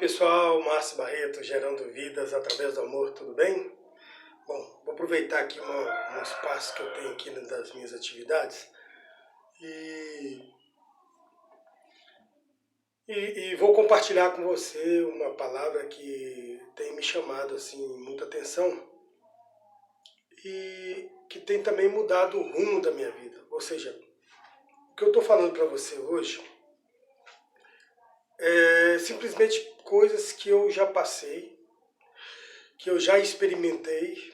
pessoal, Márcio Barreto, gerando vidas através do amor, tudo bem? Bom, vou aproveitar aqui um espaço que eu tenho aqui das minhas atividades e vou compartilhar com você uma palavra que tem me chamado assim muita atenção e que tem também mudado o rumo da minha vida. Ou seja, o que eu estou falando para você hoje é simplesmente coisas que eu já passei, que eu já experimentei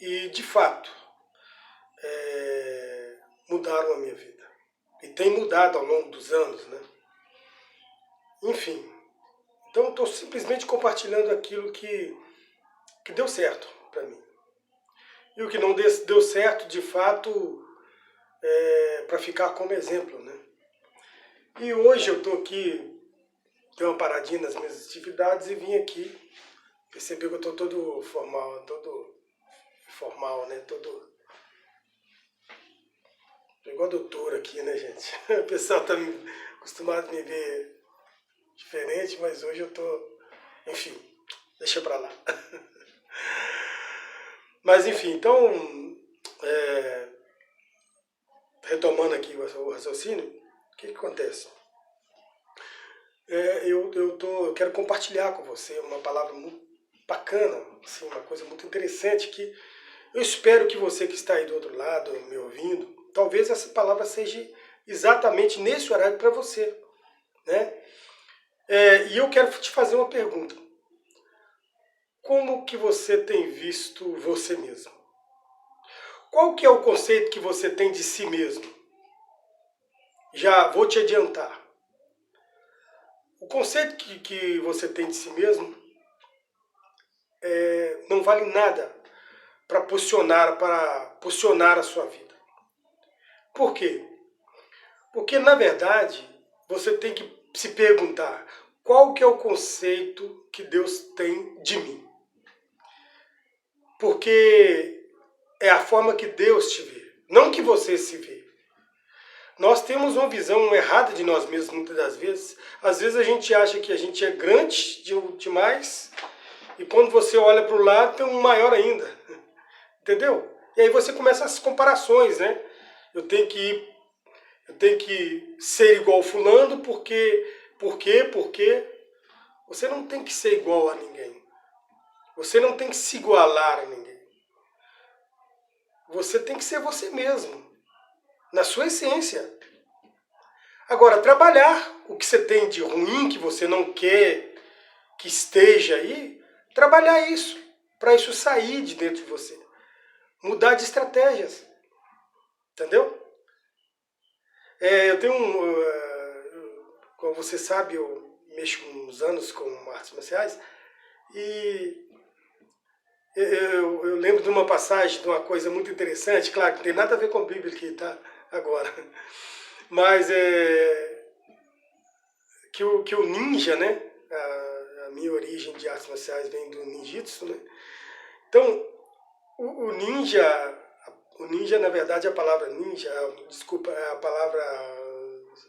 e, de fato, mudaram a minha vida. E tem mudado ao longo dos anos, né? Enfim, então estou simplesmente compartilhando aquilo que deu certo para mim. E o que não deu certo, de fato, para ficar como exemplo, né? E hoje eu estou aqui, dei uma paradinha nas minhas atividades e vim aqui. Percebi que eu estou todo formal, né? Todo igual doutor aqui, né, gente? O pessoal está acostumado a me ver diferente, mas hoje eu tô... Enfim, deixa pra lá. Mas enfim, então, retomando aqui o raciocínio, o que acontece? Eu quero compartilhar com você uma palavra muito bacana, assim, uma coisa muito interessante que eu espero que você que está aí do outro lado, me ouvindo, talvez essa palavra seja exatamente nesse horário para você, né? E eu quero te fazer uma pergunta. Como que você tem visto você mesmo? Qual que é o conceito que você tem de si mesmo? Já vou te adiantar. O conceito que você tem de si mesmo não vale nada para posicionar a sua vida. Por quê? Porque, na verdade, você tem que se perguntar qual que é o conceito que Deus tem de mim. Porque é a forma que Deus te vê, não que você se vê. Nós temos uma visão errada de nós mesmos muitas das vezes. Às vezes a gente acha que a gente é grande demais e quando você olha para o lado tem um maior ainda. Entendeu? E aí você começa as comparações, né? Eu tenho que ser igual fulano por quê? Você não tem que ser igual a ninguém. Você não tem que se igualar a ninguém. Você tem que ser você mesmo, na sua essência. Agora, trabalhar o que você tem de ruim, que você não quer que esteja aí, trabalhar isso, para isso sair de dentro de você. Mudar de estratégias. Entendeu? Eu tenho como você sabe, eu mexo uns anos com artes marciais e eu lembro de uma passagem, de uma coisa muito interessante, claro que não tem nada a ver com a Bíblia aqui, tá? Agora. Mas que o ninja, né? A minha origem de artes marciais vem do ninjitsu, né? Então, o ninja, na verdade, a palavra ninja, desculpa, a palavra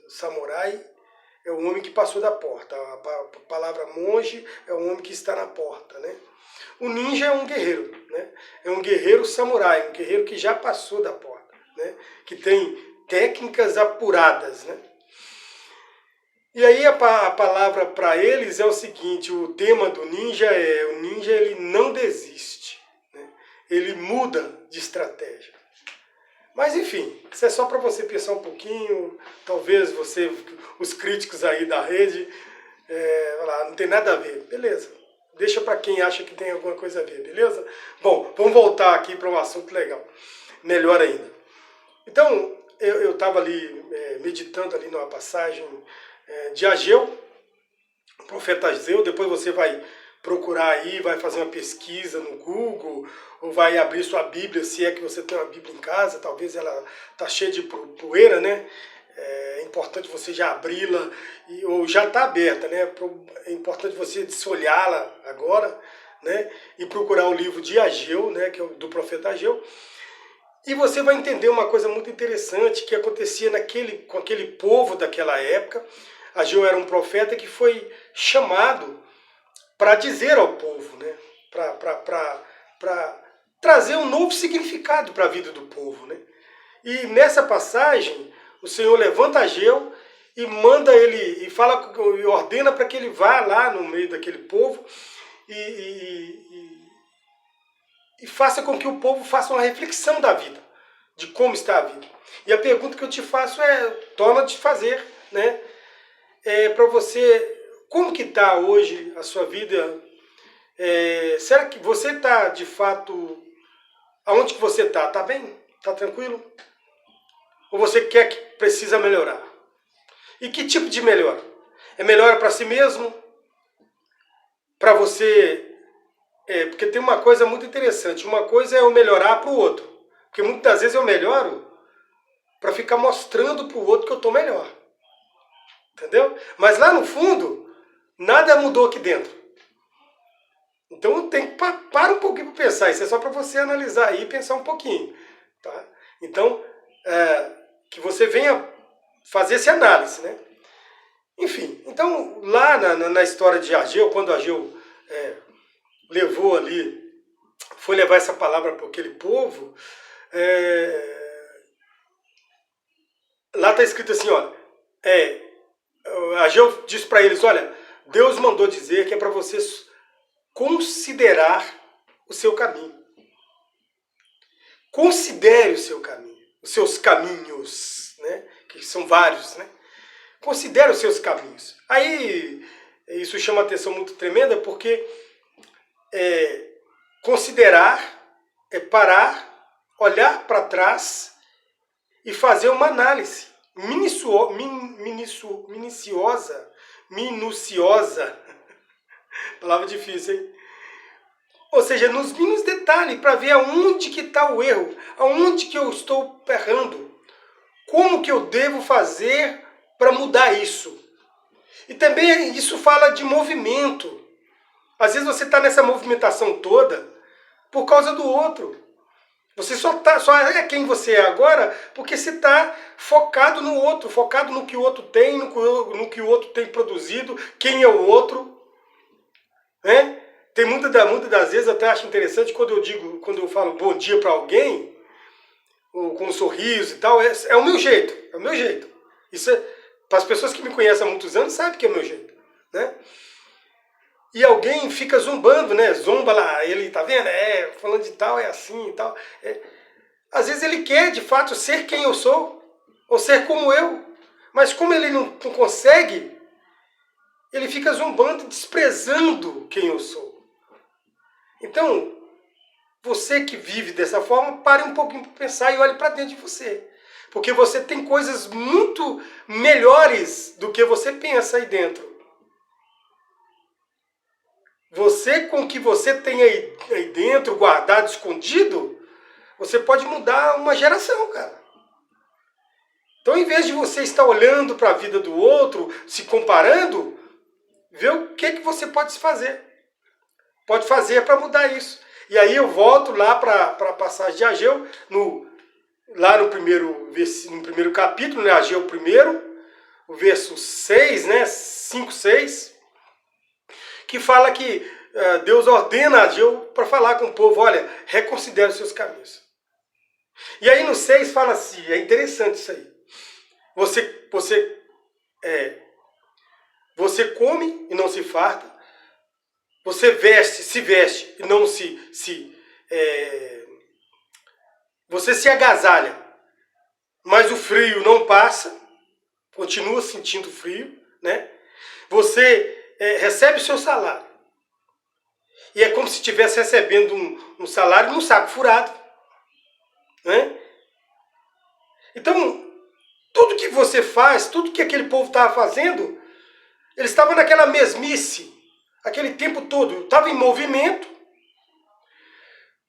samurai é o homem que passou da porta. A palavra monge é o homem que está na porta, né? O ninja é um guerreiro, né? É um guerreiro samurai, um guerreiro que já passou da porta, né? Que tem técnicas apuradas, né? E aí a palavra para eles é o seguinte, o tema do ninja é, o ninja ele não desiste, né? Ele muda de estratégia. Mas enfim, isso é só para você pensar um pouquinho, talvez os críticos aí da rede, não tem nada a ver, beleza. Deixa para quem acha que tem alguma coisa a ver, beleza? Bom, vamos voltar aqui para um assunto legal, melhor ainda. Então, eu estava ali meditando ali numa passagem de Ageu, o profeta Ageu, depois você vai procurar aí, vai fazer uma pesquisa no Google, ou vai abrir sua Bíblia, se é que você tem uma Bíblia em casa, talvez ela está cheia de poeira, né? É importante você já abri-la, ou já está aberta, né? É importante você desolhá-la agora, né? E procurar o livro de Ageu, né? Que é do profeta Ageu. E você vai entender uma coisa muito interessante que acontecia com aquele povo daquela época. Ageu era um profeta que foi chamado para dizer ao povo, né? Para trazer um novo significado para a vida do povo, né? E nessa passagem, o Senhor levanta Ageu e manda ele, e fala, e ordena para que ele vá lá no meio daquele povo e faça com que o povo faça uma reflexão da vida, de como está a vida. E a pergunta que eu te faço torna de fazer, né? Para você, como que está hoje a sua vida? Será que você está, de fato, aonde que você está? Está bem? Está tranquilo? Ou você quer que precisa melhorar? E que tipo de melhora? É melhora para si mesmo? Para você... porque tem uma coisa muito interessante. Uma coisa é eu melhorar para o outro. Porque muitas das vezes eu melhoro para ficar mostrando para o outro que eu estou melhor. Entendeu? Mas lá no fundo, nada mudou aqui dentro. Então tem que parar um pouquinho para pensar. Isso é só para você analisar aí e pensar um pouquinho. Tá? Então, que você venha fazer essa análise, né? Enfim, então lá na história de Ageu, quando Ageu levou ali, foi levar essa palavra para aquele povo, lá está escrito assim, ó, Ageu diz para eles, olha, Deus mandou dizer que é para vocês considerar o seu caminho. Considere o seu caminho, os seus caminhos, né? Que são vários, né? Considere os seus caminhos. Aí, isso chama atenção muito tremenda, porque considerar é parar, olhar para trás e fazer uma análise minuciosa, palavra difícil, hein? Ou seja, nos mínimos detalhes, para ver aonde que está o erro, aonde que eu estou errando, como que eu devo fazer para mudar isso. E também isso fala de movimento. Às vezes você está nessa movimentação toda por causa do outro. Você só é quem você é agora porque você está focado no outro, focado no que o outro tem, no que o outro tem produzido, quem é o outro. Né? Tem muitas das vezes, até acho interessante, quando eu falo bom dia para alguém, ou com um sorriso e tal, é o meu jeito. Isso para as pessoas que me conhecem há muitos anos, sabem que é o meu jeito. Né? E alguém fica zombando, né? Zomba lá, ele tá vendo? Falando de tal, é assim e tal. Às vezes ele quer, de fato, ser quem eu sou, ou ser como eu. Mas como ele não consegue, ele fica zombando, desprezando quem eu sou. Então, você que vive dessa forma, pare um pouquinho para pensar e olhe para dentro de você. Porque você tem coisas muito melhores do que você pensa aí dentro. Você, com o que você tem aí dentro, guardado, escondido, você pode mudar uma geração, cara. Então, em vez de você estar olhando para a vida do outro, se comparando, vê o que você pode fazer. Pode fazer para mudar isso. E aí eu volto lá para a passagem de Ageu, lá no primeiro capítulo, né, Ageu 1, o verso 6, né, 5, 6, que fala que Deus ordena a Ageu para falar com o povo, olha, reconsidere os seus caminhos. E aí no 6 fala assim, é interessante isso aí. Você come e não se farta, você se veste e não você se agasalha, mas o frio não passa, continua sentindo frio, né? Você recebe o seu salário. E é como se estivesse recebendo um salário num saco furado. Né? Então, tudo que você faz, tudo que aquele povo estava fazendo, ele estava naquela mesmice, aquele tempo todo, estava em movimento,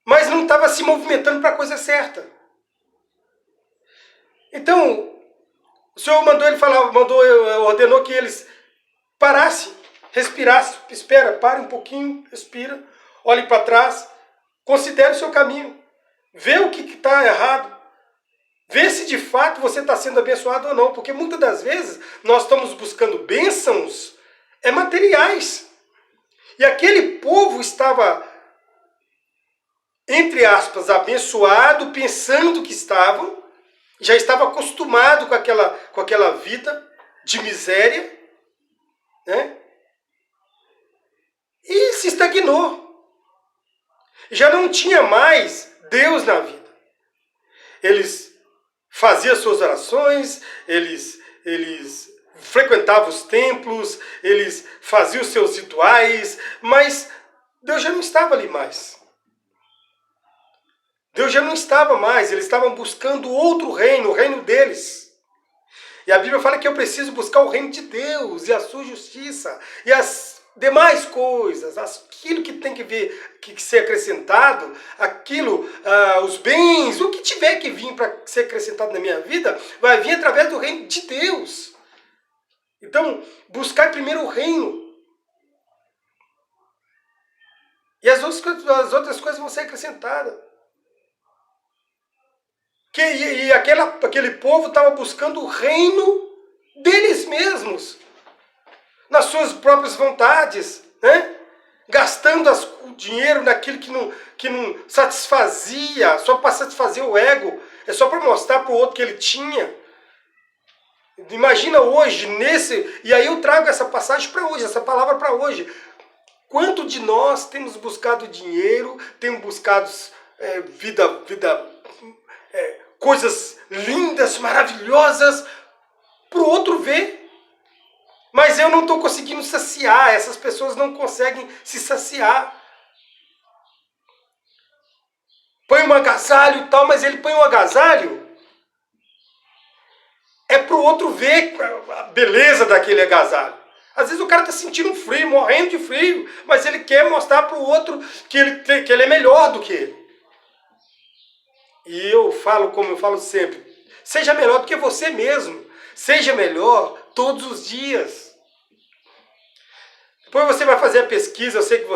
mas não estava se movimentando para a coisa certa. Então, o Senhor ordenou que eles parassem, respirassem, pare um pouquinho, respira, olhe para trás, considere o seu caminho, vê o que está errado, Vê se de fato você está sendo abençoado ou não, porque muitas das vezes nós estamos buscando bênçãos materiais. E aquele povo estava, entre aspas, abençoado, pensando que estavam, já estava acostumado com aquela vida de miséria, né? E se estagnou. Já não tinha mais Deus na vida. Eles faziam suas orações, eles frequentavam os templos, eles faziam os seus rituais, mas Deus já não estava ali mais. Deus já não estava mais, eles estavam buscando outro reino, o reino deles. E a Bíblia fala que eu preciso buscar o reino de Deus e a sua justiça e as demais coisas, aquilo que tem que ver, que ser acrescentado, aquilo, os bens, o que tiver que vir para ser acrescentado na minha vida, vai vir através do reino de Deus. Então, buscar primeiro o reino. E as outras coisas vão ser acrescentadas. E aquele povo estava buscando o reino deles mesmos, nas suas próprias vontades, né? Gastando o dinheiro naquilo que não satisfazia, só para satisfazer o ego, é só para mostrar para o outro que ele tinha. Imagina hoje, e aí eu trago essa passagem para hoje, essa palavra para hoje. Quanto de nós temos buscado dinheiro, temos buscado coisas lindas, maravilhosas, para o outro ver. Mas eu não estou conseguindo saciar, essas pessoas não conseguem se saciar. Põe um agasalho e tal, mas ele põe um agasalho é para o outro ver a beleza daquele agasalho. Às vezes o cara está sentindo frio, morrendo de frio, mas ele quer mostrar para o outro que ele é melhor do que ele. E eu falo como eu falo sempre, seja melhor do que você mesmo. Seja melhor todos os dias. Depois você vai fazer a pesquisa, eu sei que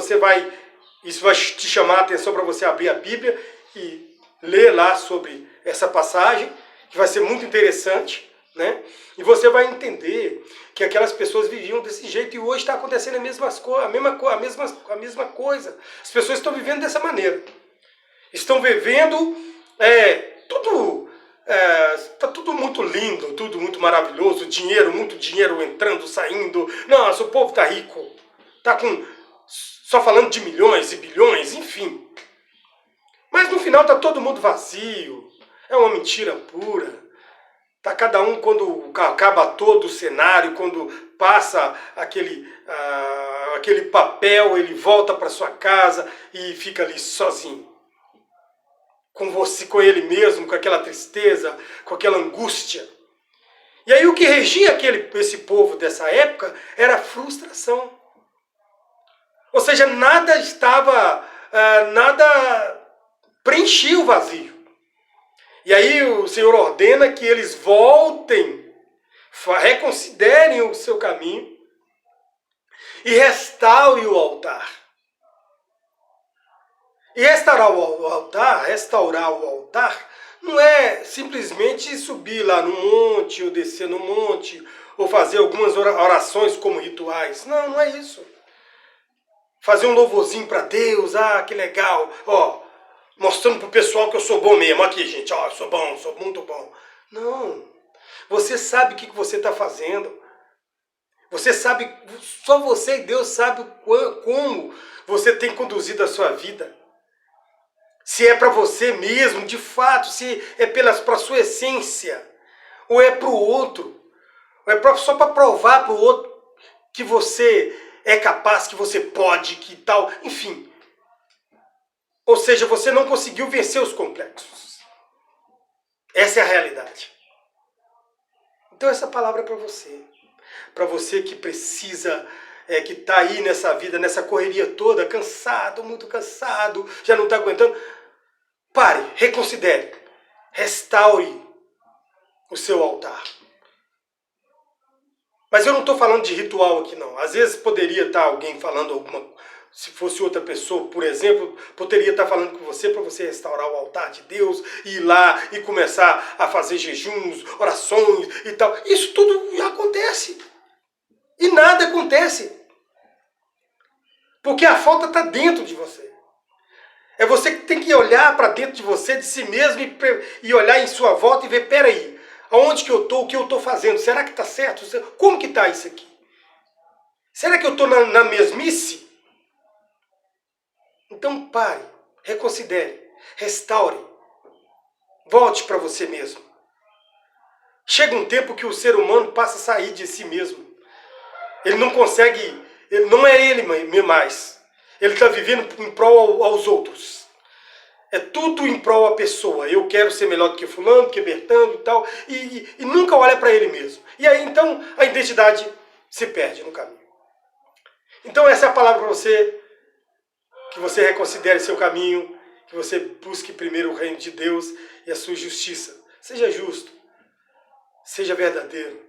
isso vai te chamar a atenção para você abrir a Bíblia e ler lá sobre essa passagem, que vai ser muito interessante, né? E você vai entender que aquelas pessoas viviam desse jeito e hoje está acontecendo a mesma coisa. As pessoas estão vivendo dessa maneira. Estão vivendo tá tudo muito lindo, tudo muito maravilhoso, muito dinheiro entrando, saindo. Nossa, o povo tá rico. Tá só falando de milhões e bilhões, enfim. Mas no final tá todo mundo vazio. É uma mentira pura. Tá cada um, quando acaba todo o cenário, quando passa aquele papel, ele volta para sua casa e fica ali sozinho. Com você, com ele mesmo, com aquela tristeza, com aquela angústia. E aí o que regia esse povo dessa época era a frustração. Ou seja, nada preenchia o vazio. E aí o Senhor ordena que eles voltem, reconsiderem o seu caminho e restaurem o altar. E restaurar o altar não é simplesmente subir lá no monte, ou descer no monte, ou fazer algumas orações como rituais. Não, não é isso. Fazer um louvorzinho para Deus, que legal, mostrando pro pessoal que eu sou bom mesmo. Aqui, gente, eu sou bom, sou muito bom. Não. Você sabe o que você está fazendo. Você sabe, só você e Deus sabe como você tem conduzido a sua vida. Se é para você mesmo, de fato, se é para a sua essência, ou é para o outro, ou é só para provar para o outro que você é capaz, que você pode, que tal, enfim. Ou seja, você não conseguiu vencer os complexos. Essa é a realidade. Então essa palavra é para você. Para você que precisa, que está aí nessa vida, nessa correria toda, cansado, muito cansado, já não está aguentando. Pare, reconsidere, restaure o seu altar. Mas eu não estou falando de ritual aqui não. Às vezes poderia estar alguém falando se fosse outra pessoa, por exemplo, poderia estar falando com você para você restaurar o altar de Deus, ir lá e começar a fazer jejuns, orações e tal. Isso tudo já acontece. E nada acontece. Porque a falta está dentro de você. É você que tem que olhar para dentro de você, de si mesmo, e olhar em sua volta e ver, peraí, aonde que eu estou, o que eu estou fazendo? Será que está certo? Como que está isso aqui? Será que eu estou na mesmice? Então pare, reconsidere, restaure, volte para você mesmo. Chega um tempo que o ser humano passa a sair de si mesmo. Ele não consegue, ele não é ele mais. Ele está vivendo em prol aos outros. É tudo em prol à pessoa. Eu quero ser melhor do que fulano, do que Bertano e tal. E nunca olha para ele mesmo. E aí então a identidade se perde no caminho. Então essa é a palavra para você. Que você reconsidere seu caminho. Que você busque primeiro o reino de Deus e a sua justiça. Seja justo. Seja verdadeiro.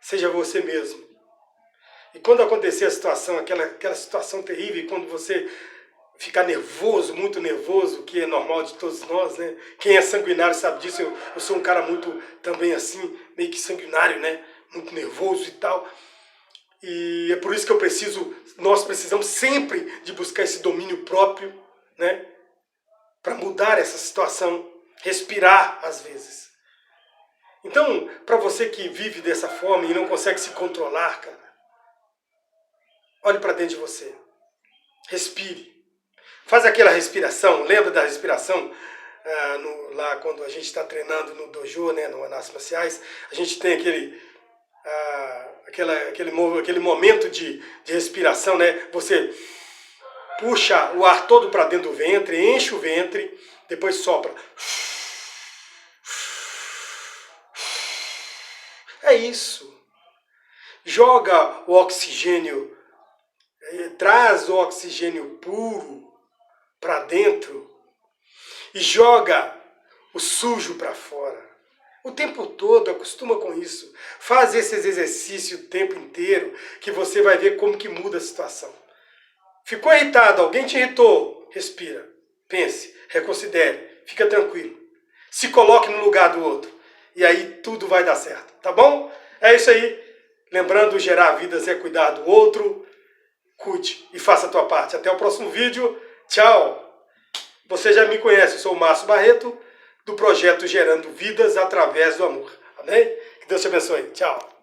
Seja você mesmo. E quando acontecer a situação, aquela situação terrível, quando você ficar nervoso, muito nervoso, que é normal de todos nós, né? Quem é sanguinário sabe disso, eu sou um cara muito também assim, meio que sanguinário, né? Muito nervoso e tal. E é por isso que nós precisamos sempre de buscar esse domínio próprio, né? Para mudar essa situação, respirar às vezes. Então, para você que vive dessa forma e não consegue se controlar, cara, olhe para dentro de você. Respire. Faz aquela respiração. Lembra da respiração? Lá quando a gente está treinando no dojo, né, nas artes marciais, a gente tem aquele momento de respiração, né? Você puxa o ar todo para dentro do ventre, enche o ventre, depois sopra. É isso. Joga o oxigênio, traz o oxigênio puro para dentro e joga o sujo para fora. O tempo todo, acostuma com isso. Faz esses exercícios o tempo inteiro que você vai ver como que muda a situação. Ficou irritado, alguém te irritou, respira, pense, reconsidere, fica tranquilo. Se coloque no lugar do outro e aí tudo vai dar certo, tá bom? É isso aí. Lembrando, gerar vidas é cuidar do outro. Cuide e faça a tua parte. Até o próximo vídeo. Tchau! Você já me conhece, eu sou o Márcio Barreto, do projeto Gerando Vidas através do Amor. Amém? Que Deus te abençoe. Tchau!